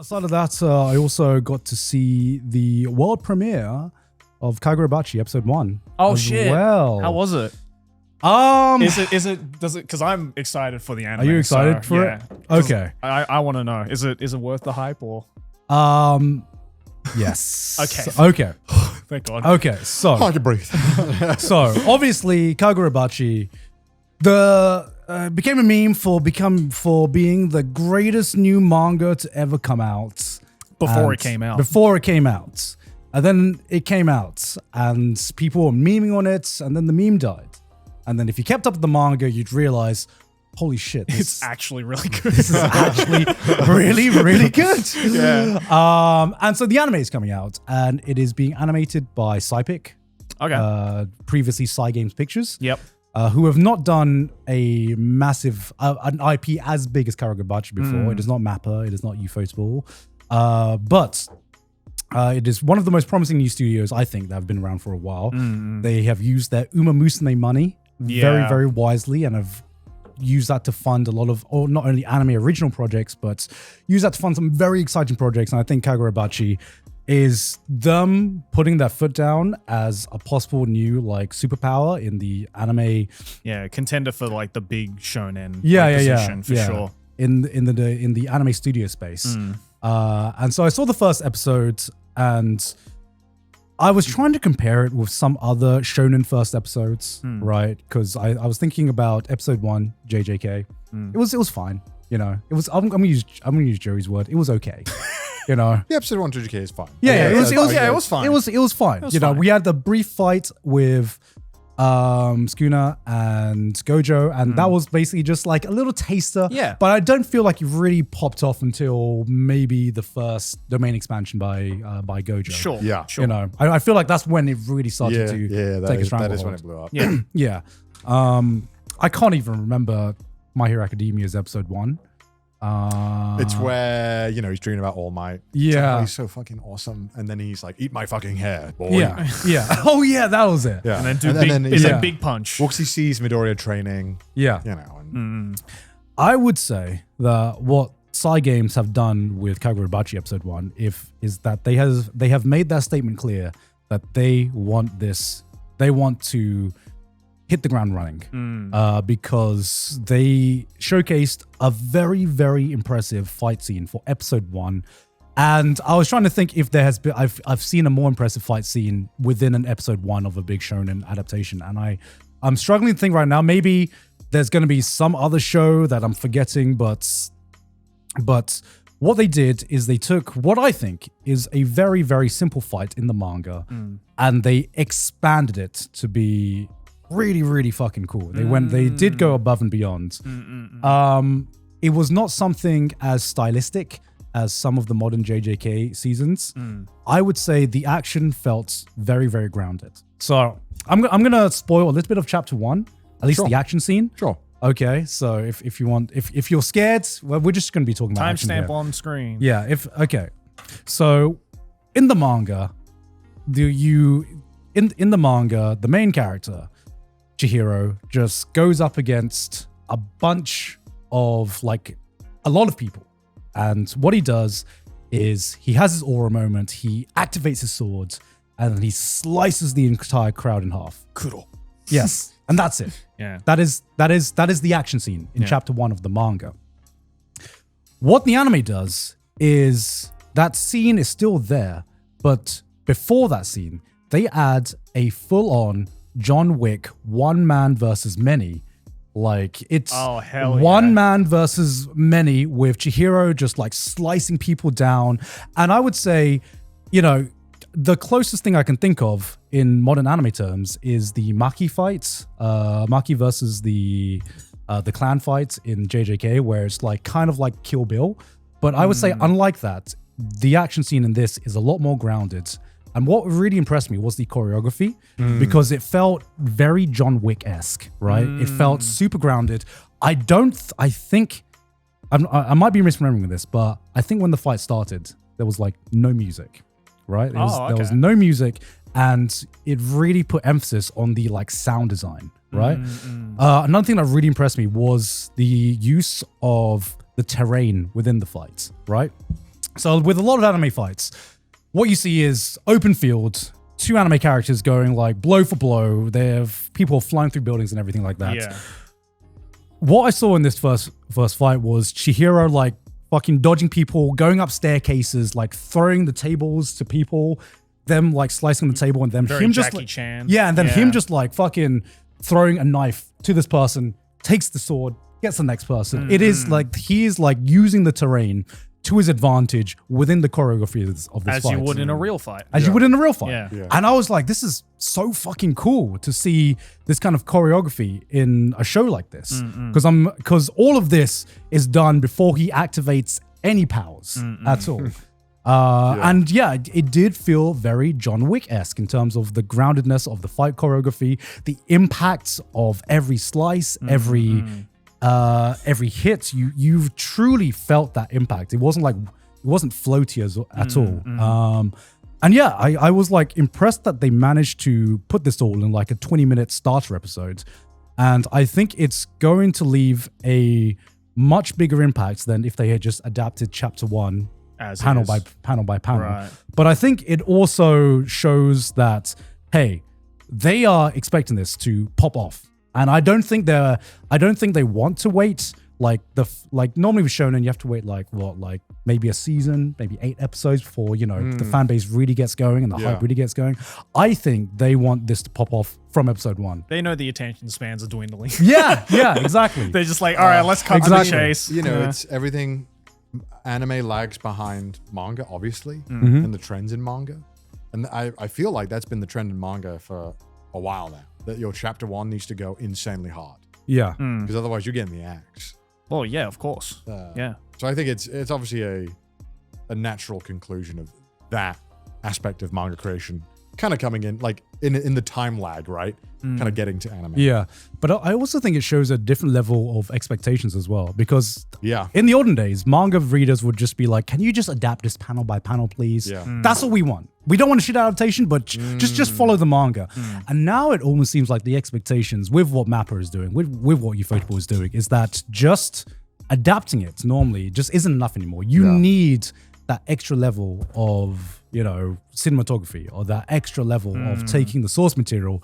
Aside of that, I also got to see the world premiere of Kagurabachi episode 1. Oh shit! Well, how was it? Does it? Because I'm excited for the anime. Are you excited for it? Okay. I want to know. Is it worth the hype or? Yes. Okay. Okay. Thank God. Okay. So I can breathe. so obviously Kagurabachi, became a meme for being the greatest new manga to ever come out. Before it came out. Before it came out. And then it came out and people were memeing on it and then the meme died. And then if you kept up with the manga, you'd realize, holy shit. It's actually really good. This is actually really, really good. Yeah. And so the anime is coming out and it is being animated by Cyberpunk. Okay. Previously Cygames Pictures. Yep. Who have not done a massive an IP as big as Kagurabachi before. It is not Mappa, it is not Ufotable, but it is one of the most promising new studios I think that have been around for a while. They have used their Uma Musume money very, very wisely and have used that to fund a lot of, or not only anime original projects, but use that to fund some very exciting projects. And I think Kagurabachi is them putting their foot down as a possible new like superpower in the anime. Yeah, contender for like the big shonen. Position for sure. In the anime studio space. And so I saw the first episode and I was trying to compare it with some other shonen first episodes, right? Because I was thinking about episode 1, JJK. It was fine, you know. It was I'm gonna use Joey's word. It was okay. You know, The episode 1 JJK is fine. it was fine. It was fine. You know, we had the brief fight with Skuna and Gojo, and that was basically just like a little taster. Yeah. But I don't feel like you've really popped off until maybe the first domain expansion by Gojo. Sure. Yeah. Sure. You know, I feel like that's when it really started to take a that is stranglehold. when it blew up. Yeah. Yeah. I can't even remember My Hero Academia's episode 1. It's where, he's dreaming about All Might. Yeah. Oh, he's so fucking awesome. And then he's like, eat my fucking hair, boy. Yeah. Yeah. Oh yeah, that was it. Yeah. And then big punch. Once he sees Midoriya training, Yeah. and I would say that what Cygames have done with Kagurabachi episode 1 is that they have made their statement clear that they want to hit the ground running because they showcased a very, very impressive fight scene for episode 1. And I was trying to think if there has been, I've seen a more impressive fight scene within an episode 1 of a big shonen adaptation. And I'm struggling to think right now, maybe there's going to be some other show that I'm forgetting, but what they did is they took what I think is a very, very simple fight in the manga and they expanded it to be really, really fucking cool. They did go above and beyond. It was not something as stylistic as some of the modern JJK seasons. I would say the action felt very, very grounded. So I'm gonna spoil a little bit of chapter 1, at least the action scene. Sure. Okay, so if you want, if you're scared, well, we're just gonna be talking about action Timestamp here. on screen. Yeah. Okay. So in the manga, in the manga, the main character, Chihiro, just goes up against a bunch of like a lot of people. And what he does is he has his aura moment, he activates his sword, and then he slices the entire crowd in half. Kuro. Yes. And that's it. Yeah. That is the action scene in chapter 1 of the manga. What the anime does is that scene is still there, but before that scene, they add a full-on John Wick one man versus many. Like it's one man versus many with Chihiro just like slicing people down. And I would say, the closest thing I can think of in modern anime terms is the Maki fight, Maki versus the clan fight in JJK, where it's like kind of like Kill Bill. But I would say, unlike that, the action scene in this is a lot more grounded. And what really impressed me was the choreography because it felt very John Wick-esque, right? It felt super grounded. I think, I might be misremembering this, but I think when the fight started, there was like no music, right? There was no music, and it really put emphasis on the like sound design, right? Another thing that really impressed me was the use of the terrain within the fight, right? So with a lot of anime fights, what you see is open field, 2 anime characters going like blow for blow. They have people flying through buildings and everything like that. Yeah. What I saw in this first fight was Chihiro like fucking dodging people, going up staircases, like throwing the tables to people, them like slicing the table, and then Very him Jackie just like, Chan. yeah, and then him just like fucking throwing a knife to this person, takes the sword, gets the next person. It is like he's like using the terrain to his advantage within the choreography of this As fight. you would in a real fight. As you would in a real fight. Yeah. And I was like, this is so fucking cool to see this kind of choreography in a show like this. Because all of this is done before he activates any powers at all. And yeah, it did feel very John Wick-esque in terms of the groundedness of the fight choreography, the impacts of every slice, every hit. You've truly felt that impact. It wasn't floaty at all. And yeah, I was like impressed that they managed to put this all in like a 20-minute starter episode. And I think it's going to leave a much bigger impact than if they had just adapted chapter 1 panel by panel by panel. Right. But I think it also shows that, hey, they are expecting this to pop off. And I don't think they want to wait like normally with shonen you have to wait like maybe a season, maybe 8 episodes before the fan base really gets going and the hype really gets going. I think they want this to pop off from episode 1. They know the attention spans are dwindling. Yeah, exactly. They're just like, all right, let's cut to the chase. It's everything. Anime lags behind manga, obviously, and the trends in manga. And I feel like that's been the trend in manga for a while now, that your chapter 1 needs to go insanely hard. Yeah. Because otherwise you're getting the axe. Oh, yeah, of course. Yeah. So I think it's obviously a natural conclusion of that aspect of manga creation kind of coming in, like in the time lag, right? Kind of getting to anime. Yeah. But I also think it shows a different level of expectations as well, because in the olden days, manga readers would just be like, can you just adapt this panel by panel, please? Yeah. That's what we want. We don't want a shit adaptation, but just follow the manga. And now it almost seems like the expectations with what Mappa is doing, with what Ufotable is doing, is that just adapting it normally just isn't enough anymore. You need that extra level of, cinematography, or that extra level of taking the source material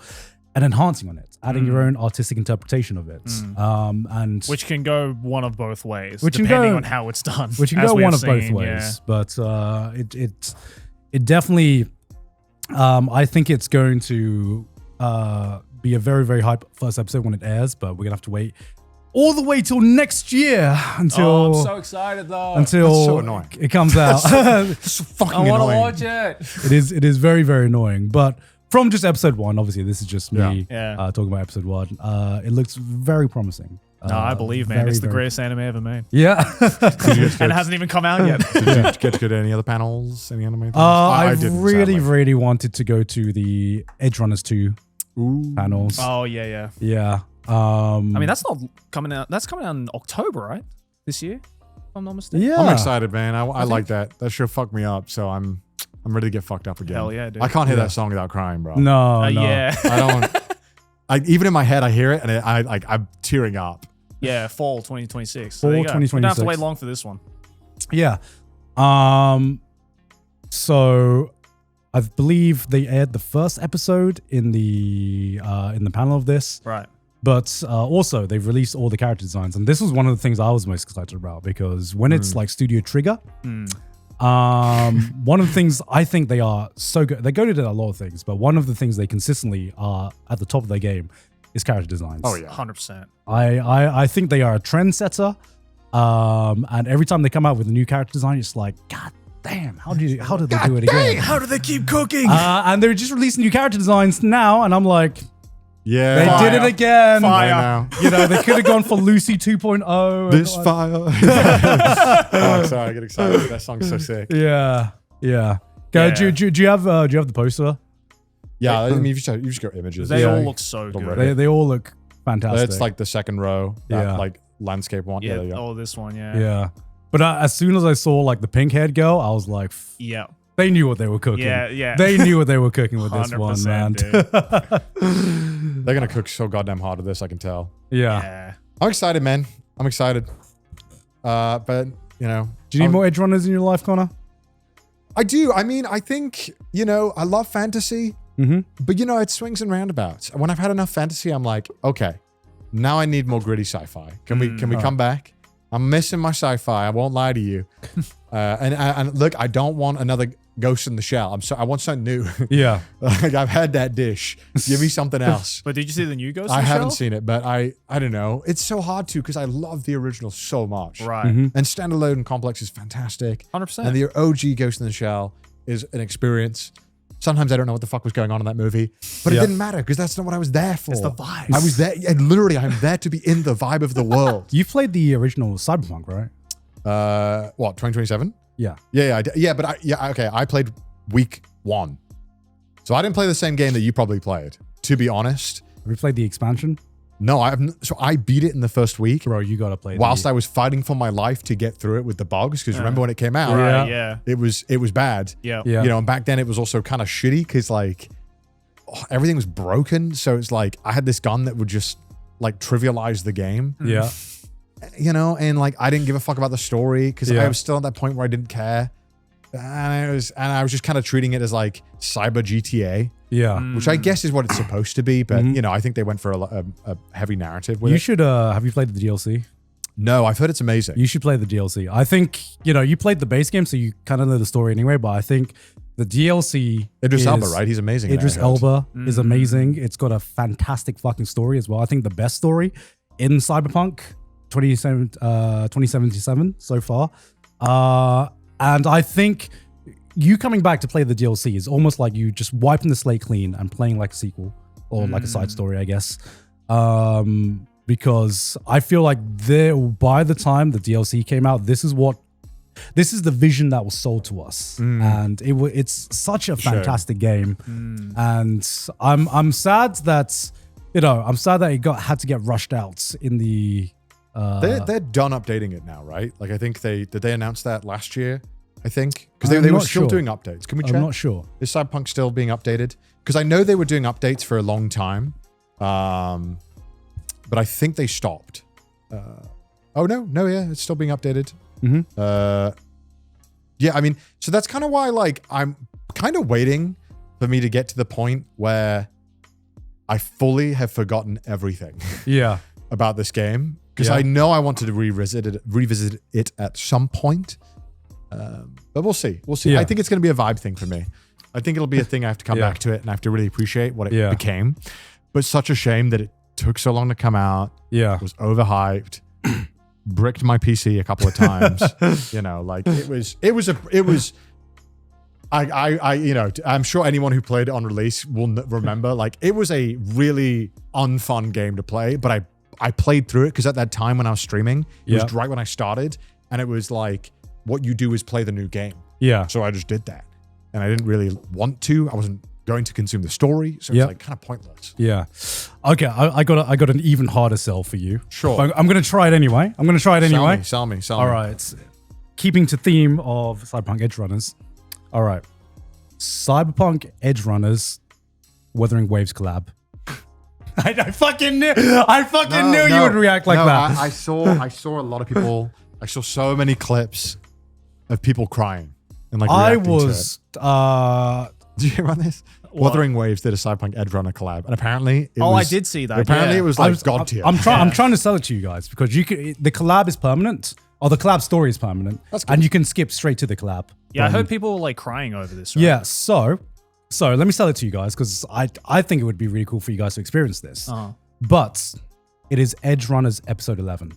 and enhancing on it, adding your own artistic interpretation of it. And which can go one of both ways, which depending on how it's done. Which can go one of both ways. Yeah. But it definitely, I think it's going to be a very, very hype first episode when it airs, but we're going to have to wait all the way till next year until... I'm so excited though. Until That's so annoying. It comes out. It's so fucking I want to annoying. watch it. It is very, very annoying. But from just episode 1, obviously this is just me talking about episode 1. It looks very promising. No, I believe, man. It's the greatest anime ever made. Yeah. And it hasn't even come out yet. Did you get to go to any other panels? Any anime things? I didn't, really, sadly. really wanted to go to the Edgerunners 2 panels. Oh, yeah. Yeah. I mean, that's not coming out. That's coming out in October, right? This year, if I'm not mistaken. Yeah. I'm excited, man. I like that. That show fucked me up, so I'm ready to get fucked up again. Hell yeah, dude. I can't hear that song without crying, bro. No. Yeah. I don't. Even in my head, I hear it, and I'm tearing up. Yeah, fall 2026. Fall There you go. 2026. We don't have to wait long for this one. Yeah. So I believe they aired the first episode in the panel of this. Right. But also they've released all the character designs, and this was one of the things I was most excited about, because when it's like Studio Trigger, one of the things I think they are so good, they're good at a lot of things, but one of the things they consistently are at the top of their game is character designs. Oh yeah, 100%. I think they are a trendsetter, and every time they come out with a new character design, it's like, God damn, how did they do it again? How do they keep cooking? And they're just releasing new character designs now, and I'm like, yeah, they did it again. Fire. They could have gone for Lucy 2.0. This fire. Oh, sorry, I get excited. That song's so sick. Yeah. Do you have the poster? Yeah, I mean, you just go images. They all look so good. They all look fantastic. It's like the second row, that like landscape one. Yeah. There you go. Oh, this one. Yeah. Yeah. But as soon as I saw like the pink-haired girl, I was like, Yeah. they knew what they were cooking. Yeah. They knew what they were cooking with this one, man. Dude. They're gonna cook so goddamn hard with this. I can tell. Yeah. I'm excited, man. I'm excited. But do you need more Edgerunners in your life, Connor? I do. I mean, I think, I love fantasy, but it swings and roundabouts. When I've had enough fantasy, I'm like, okay, now I need more gritty sci-fi. Can we come back? I'm missing my sci-fi. I won't lie to you. And look, I don't want another Ghost in the Shell. I want something new. Yeah. Like I've had that dish. Give me something else. But did you see the new Ghost in the Shell? I haven't seen it, but I don't know. It's so hard to because I love the original so much. Right. And Standalone Complex is fantastic. 100%. And the OG Ghost in the Shell is an experience. Sometimes I don't know what the fuck was going on in that movie, but it didn't matter because that's not what I was there for. It's the vibe. I was there, and literally, I'm there to be in the vibe of the world. You played the original Cyberpunk, right? What, 2027? Yeah. I played week 1. So I didn't play the same game that you probably played, to be honest. Have you played the expansion? No, I haven't. So I beat it in the first week. Bro, you gotta play whilst I was fighting for my life to get through it with the bugs. Because remember when it came out? Right, yeah. It was bad. Yeah. And back then it was also kind of shitty because everything was broken. So it's like I had this gun that would just trivialize the game. Yeah. And I didn't give a fuck about the story because I was still at that point where I didn't care. And I was just kind of treating it as cyber GTA. Yeah. Which I guess is what it's supposed to be, but I think they went for a heavy narrative with it. You should have you played the DLC? No, I've heard it's amazing. You should play the DLC. I think, you played the base game, so you kind of know the story anyway, but I think the DLC Idris Elba, right? He's amazing. Idris Elba is amazing. It's got a fantastic fucking story as well. I think the best story in Cyberpunk 2077 so far. And I think you coming back to play the DLC is almost like you just wiping the slate clean and playing like a sequel or like a side story, I guess. Because I feel like by the time the DLC came out, this is the vision that was sold to us, and it's such a fantastic game. And I'm sad that it had to get rushed out in the. They're done updating it now, right? I think did they announce that last year? I think because they were still doing updates. Can we check? I'm not sure. Is Cyberpunk still being updated? Because I know they were doing updates for a long time, but I think they stopped. It's still being updated. Yeah, I mean, so that's kind of why I'm kind of waiting for me to get to the point where I fully have forgotten everything. Yeah. About this game. Because I know I wanted to revisit it at some point. But we'll see. Yeah. I think it's going to be a vibe thing for me. I think it'll be a thing I have to come back to it and I have to really appreciate what it became. But such a shame that it took so long to come out. Yeah. It was overhyped. Bricked my PC a couple of times. I'm sure anyone who played it on release will remember, it was a really unfun game to play, but I played through it because at that time when I was streaming, it was right when I started, and it was what you do is play the new game. Yeah. So I just did that. And I didn't really want to. I wasn't going to consume the story, so it's kind of pointless. Yeah. Okay, I got an even harder sell for you. Sure. But I'm going to try it anyway. Sell me. All right. Keeping to theme of Cyberpunk Edgerunners. All right. Cyberpunk Edgerunners Wuthering Waves collab. I fucking knew you would react like that. I saw a lot of people. I saw so many clips of people crying and reacting to it. Did you hear about this? What? Wuthering Waves did a Cyberpunk Edgerunner collab, and apparently it was. I did see that. Apparently it was god tier. I'm trying to sell it to you guys because the collab is permanent, or the collab story is permanent, and you can skip straight to the collab. Yeah, I heard people were crying over this. Right? Yeah, so let me sell it to you guys because I think it would be really cool for you guys to experience this. But it is Edgerunners episode 11.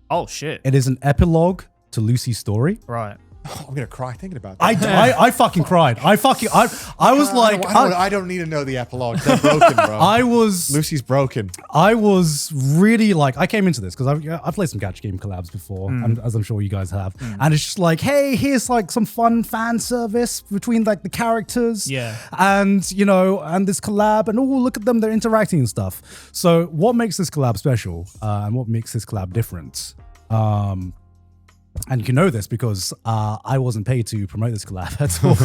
Oh shit! It is an epilogue to Lucy's story. Right. Oh, I'm gonna cry thinking about that. I fucking cried. I was like, I don't need to know the epilogue. They're broken, bro. Lucy's broken. I was really I came into this because I've played some Gacha Game collabs before, and as I'm sure you guys have, and it's just hey, here's some fun fan service between the characters, and and this collab, and look at them, they're interacting and stuff. So what makes this collab special, and what makes this collab different? And you can know this because I wasn't paid to promote this collab at all.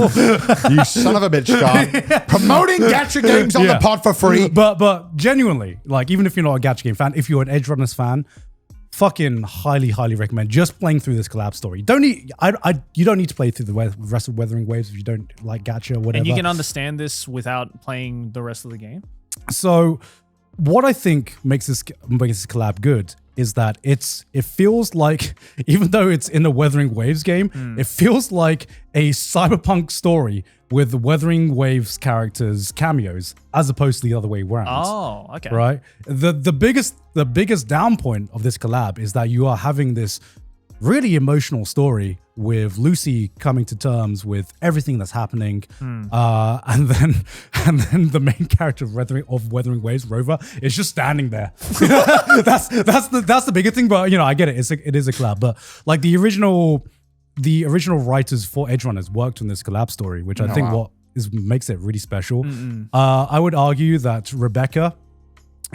You son of a bitch, Scott. Promoting Gacha games on the pod for free. But genuinely, even if you're not a Gacha Game fan, if you're an Edgerunners fan, fucking highly recommend just playing through this collab story. You don't need to play through the rest of Wuthering Waves if you don't like gacha or whatever. And you can understand this without playing the rest of the game. So, what I think makes this collab good is that it feels like, even though it's in a Wuthering Waves game, it feels like a Cyberpunk story with the Wuthering Waves characters' cameos, as opposed to the other way around. Oh, okay. Right? The biggest down point of this collab is that you are having this really emotional story with Lucy coming to terms with everything that's happening, and then the main character of Wuthering Waves, Rover, is just standing there. that's the biggest thing. But I get it. It is a collab. But like the original writers for Edgerunners worked on this collab story, which I think makes it really special. I would argue that Rebecca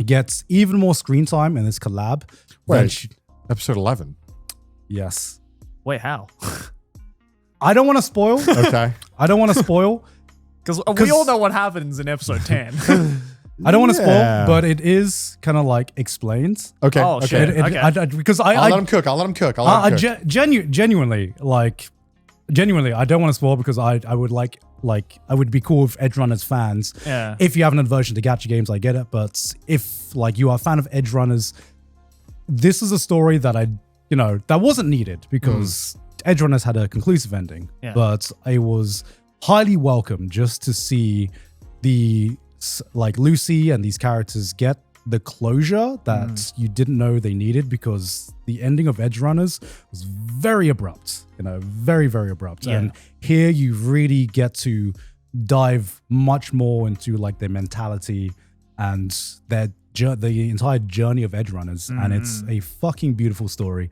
gets even more screen time in this collab. Wait, episode 11. Yes. Wait, how? I don't want to spoil. Okay. I don't want to spoil. Because we all know what happens in episode 10. I don't want to spoil, but it is kind of like explained. Okay. Oh, okay. shit. Okay. Because I'll let him cook. Genuinely, I don't want to spoil because I would be cool with Edgerunners fans. Yeah. If you have an aversion to gacha games, I get it. But if like you are a fan of Edgerunners, this is a story that that wasn't needed because Edgerunners had a conclusive ending. Yeah. But it was highly welcome just to see Lucy and these characters get the closure that you didn't know they needed, because the ending of Edgerunners was very abrupt, very abrupt. Yeah. And here you really get to dive much more into like their mentality and the entire journey of Edgerunners, and it's a fucking beautiful story.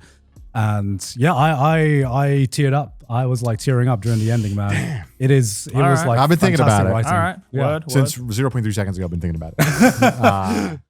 And yeah, I teared up. I was like tearing up during the ending, man. Damn. It was I've been thinking about it. writing. All right. Yeah. Word. Since 0.3 seconds ago, I've been thinking about it.